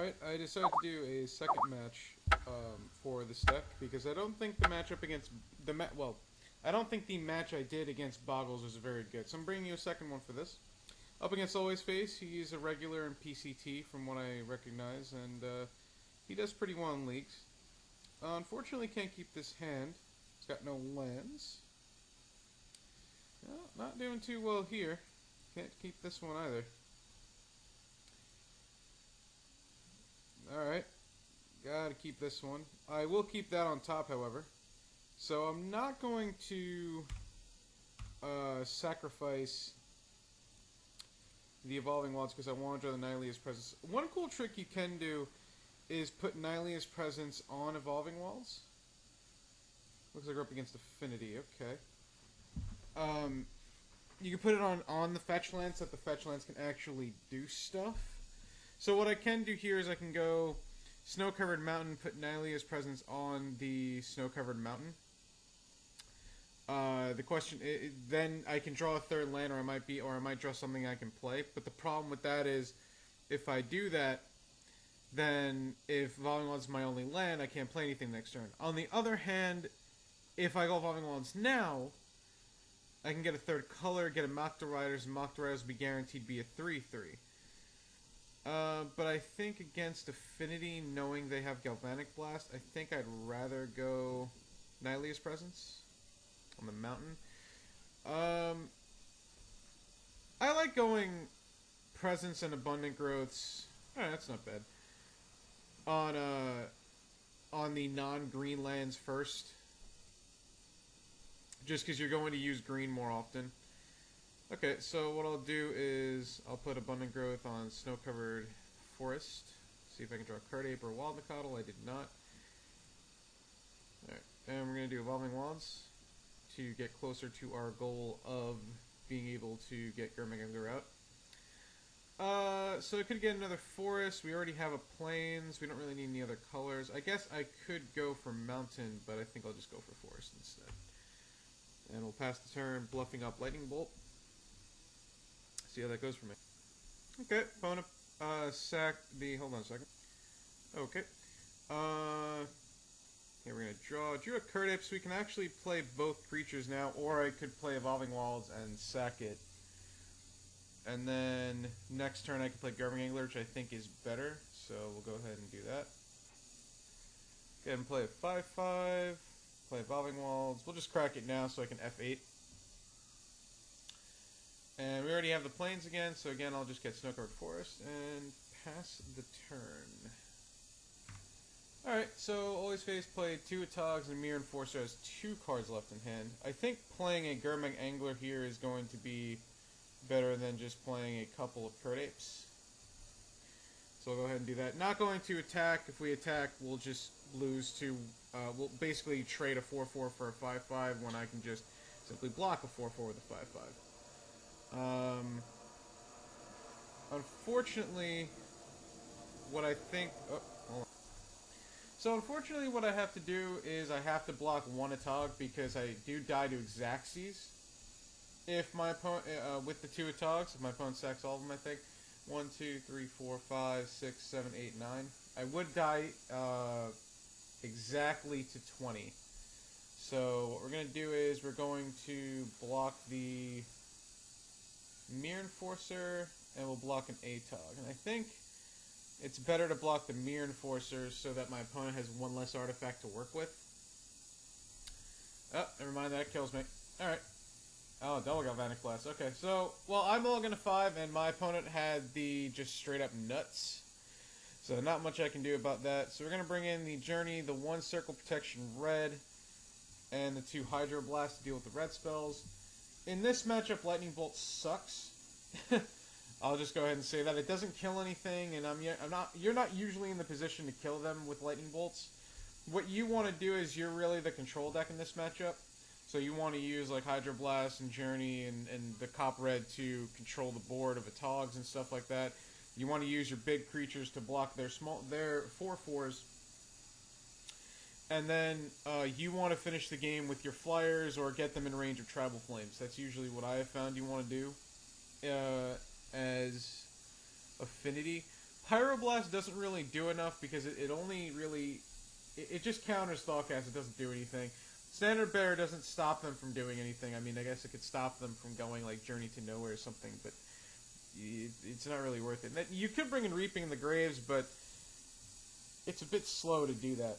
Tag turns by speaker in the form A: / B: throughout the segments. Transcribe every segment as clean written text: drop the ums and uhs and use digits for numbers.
A: Alright, I decided to do a second match for this deck because I don't think the matchup against I don't think the match I did against Boggles was very good. So I'm bringing you a second one for this. Up against Always Face, he's a regular in PCT from what I recognize, and he does pretty well in leagues. Unfortunately, can't keep this hand. He's got no lands. Well, not doing too well here. Can't keep this one either. Alright. Gotta keep this one. I will keep that on top, however. So I'm not going to sacrifice the Evolving Wilds because I want to draw the Nylea's Presence. One cool trick you can do is put Nylea's Presence on Evolving Wilds. Looks like we're up against Affinity. Okay. You can put it on the fetch lands so that the fetch lands can actually do stuff. So what I can do here is I can go Snow-Covered Mountain, put Nylea's Presence on the Snow-Covered Mountain. The question then I can draw a third land, or I might draw something I can play. But the problem with that is, if I do that, then if Evolving Wilds is my only land, I can't play anything next turn. On the other hand, if I go Evolving Wilds now, I can get a third color, get a Mokta Riders, and Mokta Riders will be guaranteed to be a 3/3. But I think against Affinity, knowing they have Galvanic Blast, I think I'd rather go Nylea's Presence on the mountain. I like going Presence and Abundant Growths. Alright, that's not bad. On the non-green lands first. Just because you're going to use green more often. Okay, so what I'll do is I'll put Abundant Growth on Snow-Covered Forest. See if I can draw Cardape or Wild Nacatl. I did not. Alright, and we're going to do Evolving Wilds to get closer to our goal of being able to get Gurmag Angler out. So I could get another forest. We already have a plains. We don't really need any other colors. I guess I could go for mountain, but I think I'll just go for forest instead. And we'll pass the turn, bluffing up Lightning Bolt. See how that goes for me. Okay, opponent sacked the... Hold on a second. Okay. Here we're going to draw. Drew a Cardape, so we can actually play both creatures now, or I could play Evolving Wilds and sack it. And then next turn I can play Gurmag Angler, which I think is better, so we'll go ahead and do that. Go ahead and play a 5/5. Play Evolving Wilds. We'll just crack it now so I can F8. And we already have the plains again, so again I'll just get Snow-Covered Forest and pass the turn. Alright, so Always Face played 2 Atogs, and Mirror Enforcer has 2 cards left in hand. I think playing a Gurmag Angler here is going to be better than just playing a couple of Cardapes. So I'll go ahead and do that. Not going to attack. If we attack, we'll just lose to... we'll basically trade a 4/4 for a 5/5 when I can just simply block a 4/4 with a 5/5. Unfortunately, what I think... Oh, hold on. So unfortunately what I have to do is I have to block 1 Atog because I do die to Xaxes. If my opponent, with the 2 Atogs, if my opponent sacks all of them, I think. 1, 2, 3, 4, 5, 6, 7, 8, 9. I would die exactly to 20. So what we're going to do is we're going to block the Mirror Enforcer, and we'll block an Atog. And I think it's better to block the Mirror Enforcer so that my opponent has 1 less artifact to work with. Oh, never mind, that kills me. Alright. Oh, double Galvanic Blast. Okay, so, well, I'm mulligan to 5, and my opponent had the just straight up nuts. So not much I can do about that. So we're going to bring in the Journey, the 1 Circle Protection red, and the 2 Hydro Blast to deal with the red spells. In this matchup, Lightning Bolt sucks. I'll just go ahead and say that. It doesn't kill anything, and you're not usually in the position to kill them with Lightning Bolts. What you want to do is you're really the control deck in this matchup. So you want to use like Hydro Blast and Journey and the Cop Red to control the board of Atogs and stuff like that. You want to use your big creatures to block their 4/4s. And then you want to finish the game with your flyers or get them in range of Tribal Flames. That's usually what I have found you want to do as Affinity. Pyroblast doesn't really do enough because it only really... It just counters Thoughtcast, it doesn't do anything. Standard Bear doesn't stop them from doing anything. I mean, I guess it could stop them from going, like, Journey to Nowhere or something, but it's not really worth it. You could bring in Reaping in the Graves, but it's a bit slow to do that.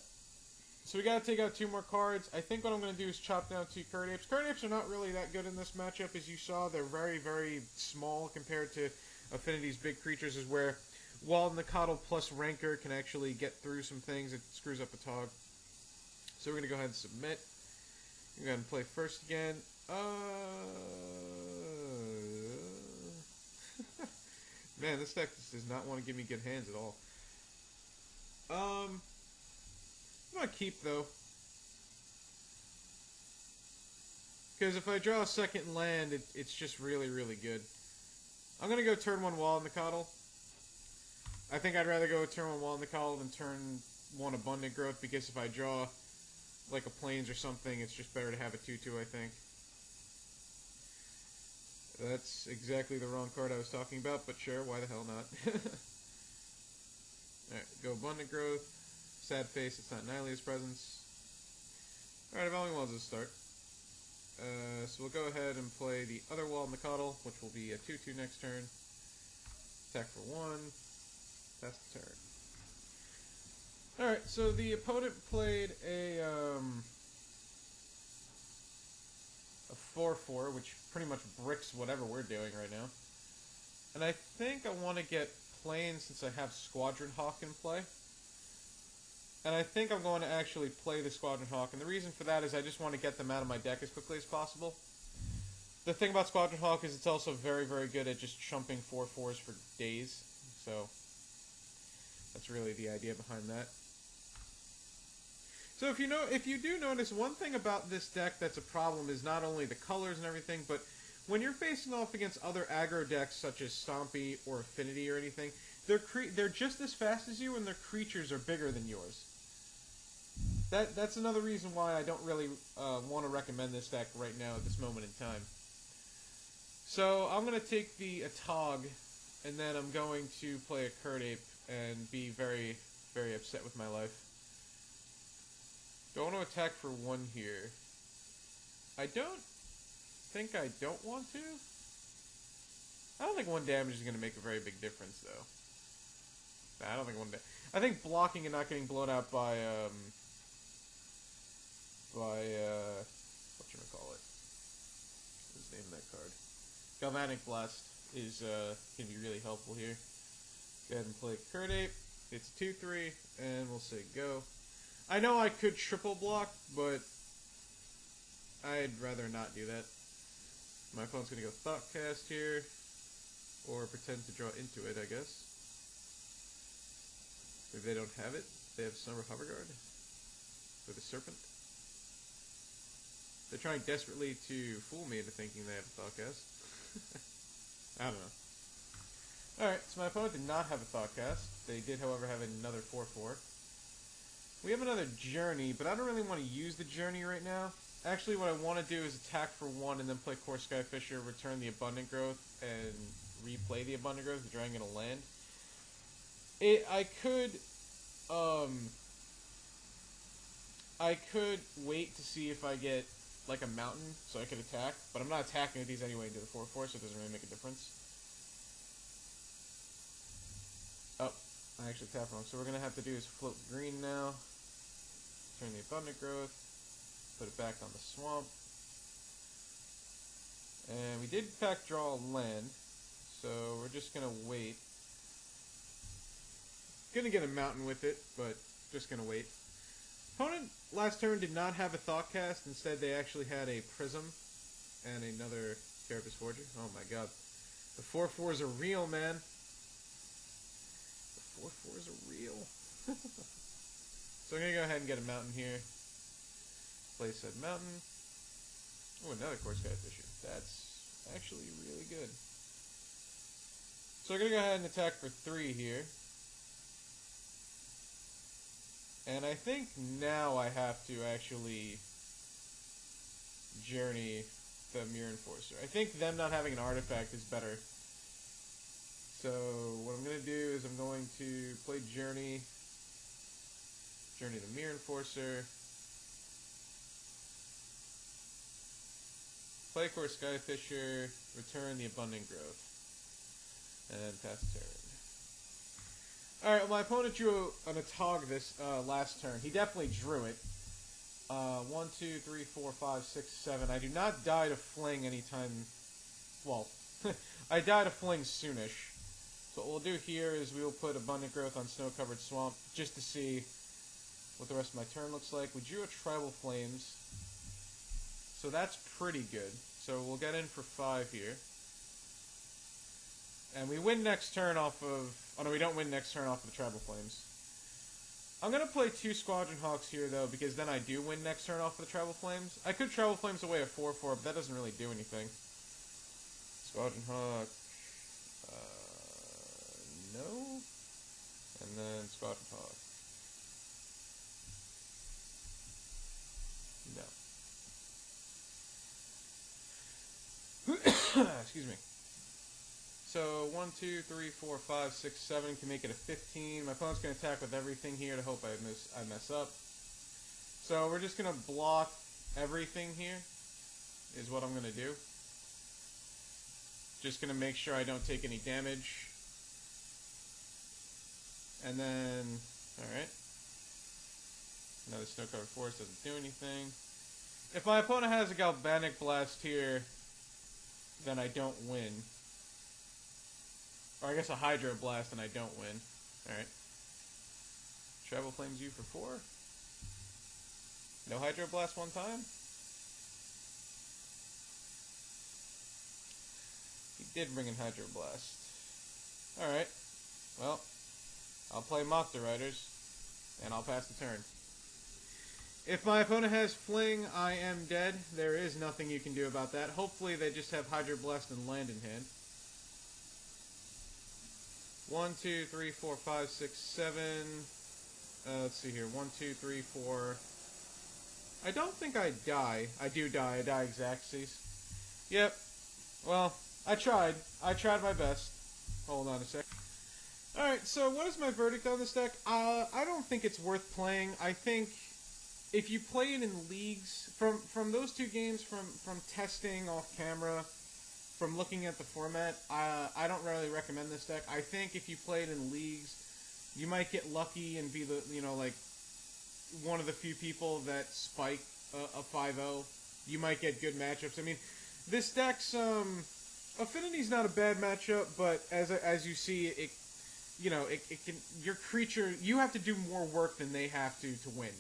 A: So we gotta take out 2 more cards. I think what I'm gonna do is chop down 2 Curdapes. Curdapes are not really that good in this matchup, as you saw. They're very, very small compared to Affinity's big creatures, is where Walden-the-Coddle plus Rancor can actually get through some things. It screws up a Tog. So we're gonna go ahead and submit. We're gonna play first again. Man, this deck just does not want to give me good hands at all. I'm gonna keep though, because if I draw a second land, it's just really, really good. I'm gonna go turn 1 Walden-the-Coddle. I think I'd rather go turn 1 Walden-the-Coddle than turn 1 Abundant Growth, because if I draw like a Plains or something, it's just better to have a 2/2, I think. That's exactly the wrong card I was talking about, but sure, why the hell not? Alright, go Abundant Growth. Sad Face, it's not Nylea's Presence. Alright, Evolving Wilds is a start. So we'll go ahead and play the other Walden-the-Coddle, which will be a 2/2 next turn. Attack for 1. Pass the turn. Alright, so the opponent played a 4/4, which pretty much bricks whatever we're doing right now. And I think I want to get Plains since I have Squadron Hawk in play. And I think I'm going to actually play the Squadron Hawk, and the reason for that is I just want to get them out of my deck as quickly as possible. The thing about Squadron Hawk is it's also very, very good at just chumping 4/4s for days, so that's really the idea behind that. So if you do notice, one thing about this deck that's a problem is not only the colors and everything, but when you're facing off against other aggro decks such as Stompy or Affinity or anything, they're just as fast as you and their creatures are bigger than yours. That's another reason why I don't really want to recommend this deck right now at this moment in time. So I'm going to take the Atog, and then I'm going to play a Curdape and be very, very upset with my life. Don't want to attack for 1 here. I don't think I don't want to. I don't think 1 damage is going to make a very big difference, though. Nah, I don't think 1 damage. I think blocking and not getting blown out by whatchamacallit? What's the name of that card? Galvanic Blast is can be really helpful here. Go ahead and play Curdape. It's 2/3, and we'll say go. I know I could triple block, but I'd rather not do that. My opponent's gonna go Thoughtcast here, or pretend to draw into it, I guess. Maybe they don't have it. They have Summer Hoverguard with a Serpent. They're trying desperately to fool me into thinking they have a Thoughtcast. I don't know. Alright, so my opponent did not have a Thoughtcast. They did, however, have another 4/4. We have another Journey, but I don't really want to use the Journey right now. Actually, what I want to do is attack for 1 and then play Core Skyfisher, return the Abundant Growth, and replay the Abundant Growth, drawing in a land. I could wait to see if I get like a mountain, so I could attack, but I'm not attacking with these anyway into the 4/4, so it doesn't really make a difference. Oh, I actually tapped wrong. So we're gonna have to do is float green now. Turn the Abundant Growth. Put it back on the swamp. And we did in fact draw a land, so we're just gonna wait. Gonna get a mountain with it, but just gonna wait. Opponent last turn did not have a Thoughtcast. Instead, they actually had a Prism and another Carapace Forger. Oh my god. The 4/4s are real, man. The 4/4s are real. So I'm going to go ahead and get a mountain here. Play said mountain. Oh, another Core Skyfisher. That's actually really good. So we're going to go ahead and attack for 3 here. And I think now I have to actually Journey the Mirror Enforcer. I think them not having an artifact is better. So what I'm going to do is I'm going to play Journey the Mirror Enforcer, play of course Skyfisher, return the Abundant Growth, and pass the turn. Alright, well, my opponent drew an Atog this last turn. He definitely drew it. 1, 2, 3, 4, 5, 6, 7. I do not die to Fling anytime. Well, I die to Fling soonish. So what we'll do here is we will put Abundant Growth on Snow-Covered Swamp just to see what the rest of my turn looks like. We drew a Tribal Flames, so that's pretty good. So we'll get in for 5 here. And we win next turn off of... Oh no, we don't win next turn off of the Tribal Flames. I'm going to play 2 Squadron Hawks here, though, because then I do win next turn off of the Tribal Flames. I could Tribal Flames away a 4-4, but that doesn't really do anything. Squadron Hawk... no. And then Squadron Hawk. No. Excuse me. So 1, 2, 3, 4, 5, 6, 7 can make it a 15. My opponent's gonna attack with everything here to hope I mess up. So we're just gonna block everything here, is what I'm gonna do. Just gonna make sure I don't take any damage. And then, alright. Another Snow-Covered Forest doesn't do anything. If my opponent has a Galvanic Blast here, then I don't win. Or I guess a Hydro Blast and I don't win. Alright. Tribal Flames you for 4. No Hydro Blast one time. He did bring in Hydro Blast. Alright. Well, I'll play Mokta Riders, and I'll pass the turn. If my opponent has Fling, I am dead. There is nothing you can do about that. Hopefully they just have Hydro Blast and land in hand. 1, 2, 3, 4, 5, 6, 7. Let's see here. 1, 2, 3, 4. I don't think I die. I do die. I die Xaxes. Yep. Well, I tried. I tried my best. Hold on a sec. Alright, so what is my verdict on this deck? I don't think it's worth playing. I think if you play it in leagues, from those 2 games, from testing off camera, from looking at the format, I don't really recommend this deck. I think if you play it in leagues, you might get lucky and be the, like, one of the few people that spike a 5-0. You might get good matchups. I mean, this deck's, Affinity's not a bad matchup, but as you see, it can, your creature, you have to do more work than they have to win,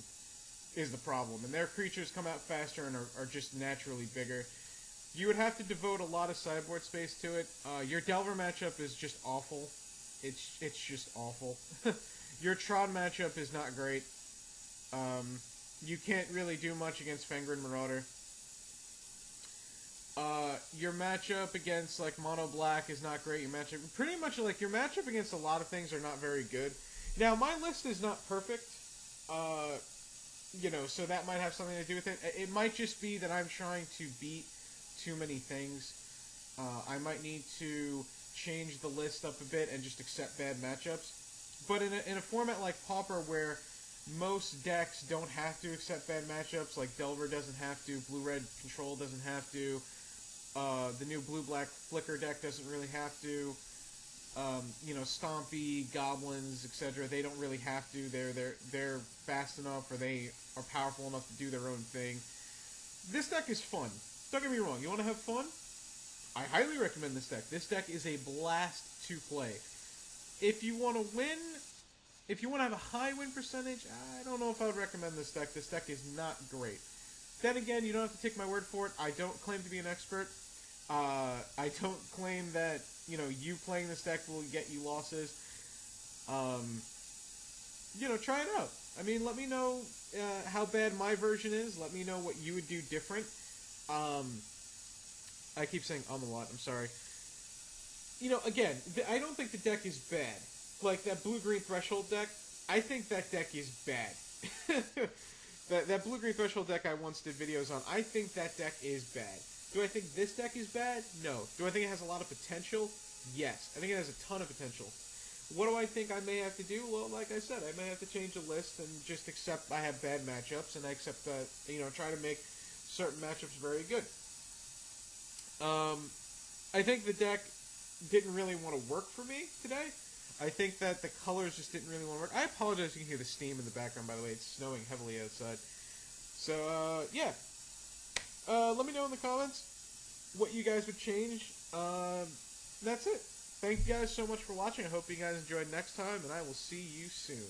A: is the problem. And their creatures come out faster and are just naturally bigger. You would have to devote a lot of sideboard space to it. Your Delver matchup is just awful. It's just awful. Your Tron matchup is not great. You can't really do much against Fenrir Marauder. Your matchup against, like, Mono Black is not great. Your matchup against a lot of things are not very good. Now, my list is not perfect, so that might have something to do with it. It might just be that I'm trying to beat too many things. I might need to change the list up a bit and just accept bad matchups. But in a format like Pauper, where most decks don't have to accept bad matchups, like Delver doesn't have to, Blue-Red Control doesn't have to, the new Blue-Black Flicker deck doesn't really have to, Stompy, Goblins, etc., they don't really have to. They're fast enough, or they are powerful enough to do their own thing. This deck is fun. Don't get me wrong, you want to have fun? I highly recommend this deck. This deck is a blast to play. If you want to win, if you want to have a high win percentage, I don't know if I would recommend this deck. This deck is not great. Then again, you don't have to take my word for it. I don't claim to be an expert. I don't claim that, you playing this deck will get you losses. Try it out. I mean, let me know how bad my version is. Let me know what you would do different. I keep saying a lot. I'm sorry. Again, I don't think the deck is bad. Like, that Blue-Green Threshold deck, I think that deck is bad. that Blue-Green Threshold deck I once did videos on, I think that deck is bad. Do I think this deck is bad? No. Do I think it has a lot of potential? Yes, I think it has a ton of potential. What do I think I may have to do? Well, like I said, I may have to change the list and just accept I have bad matchups, and I accept that, try to make certain matchups very good. I think the deck didn't really want to work for me today. I think that the colors just didn't really want to work. I apologize if you can hear the steam in the background, by the way. It's snowing heavily outside. So, yeah. Let me know in the comments what you guys would change. That's it. Thank you guys so much for watching. I hope you guys enjoyed next time, and I will see you soon.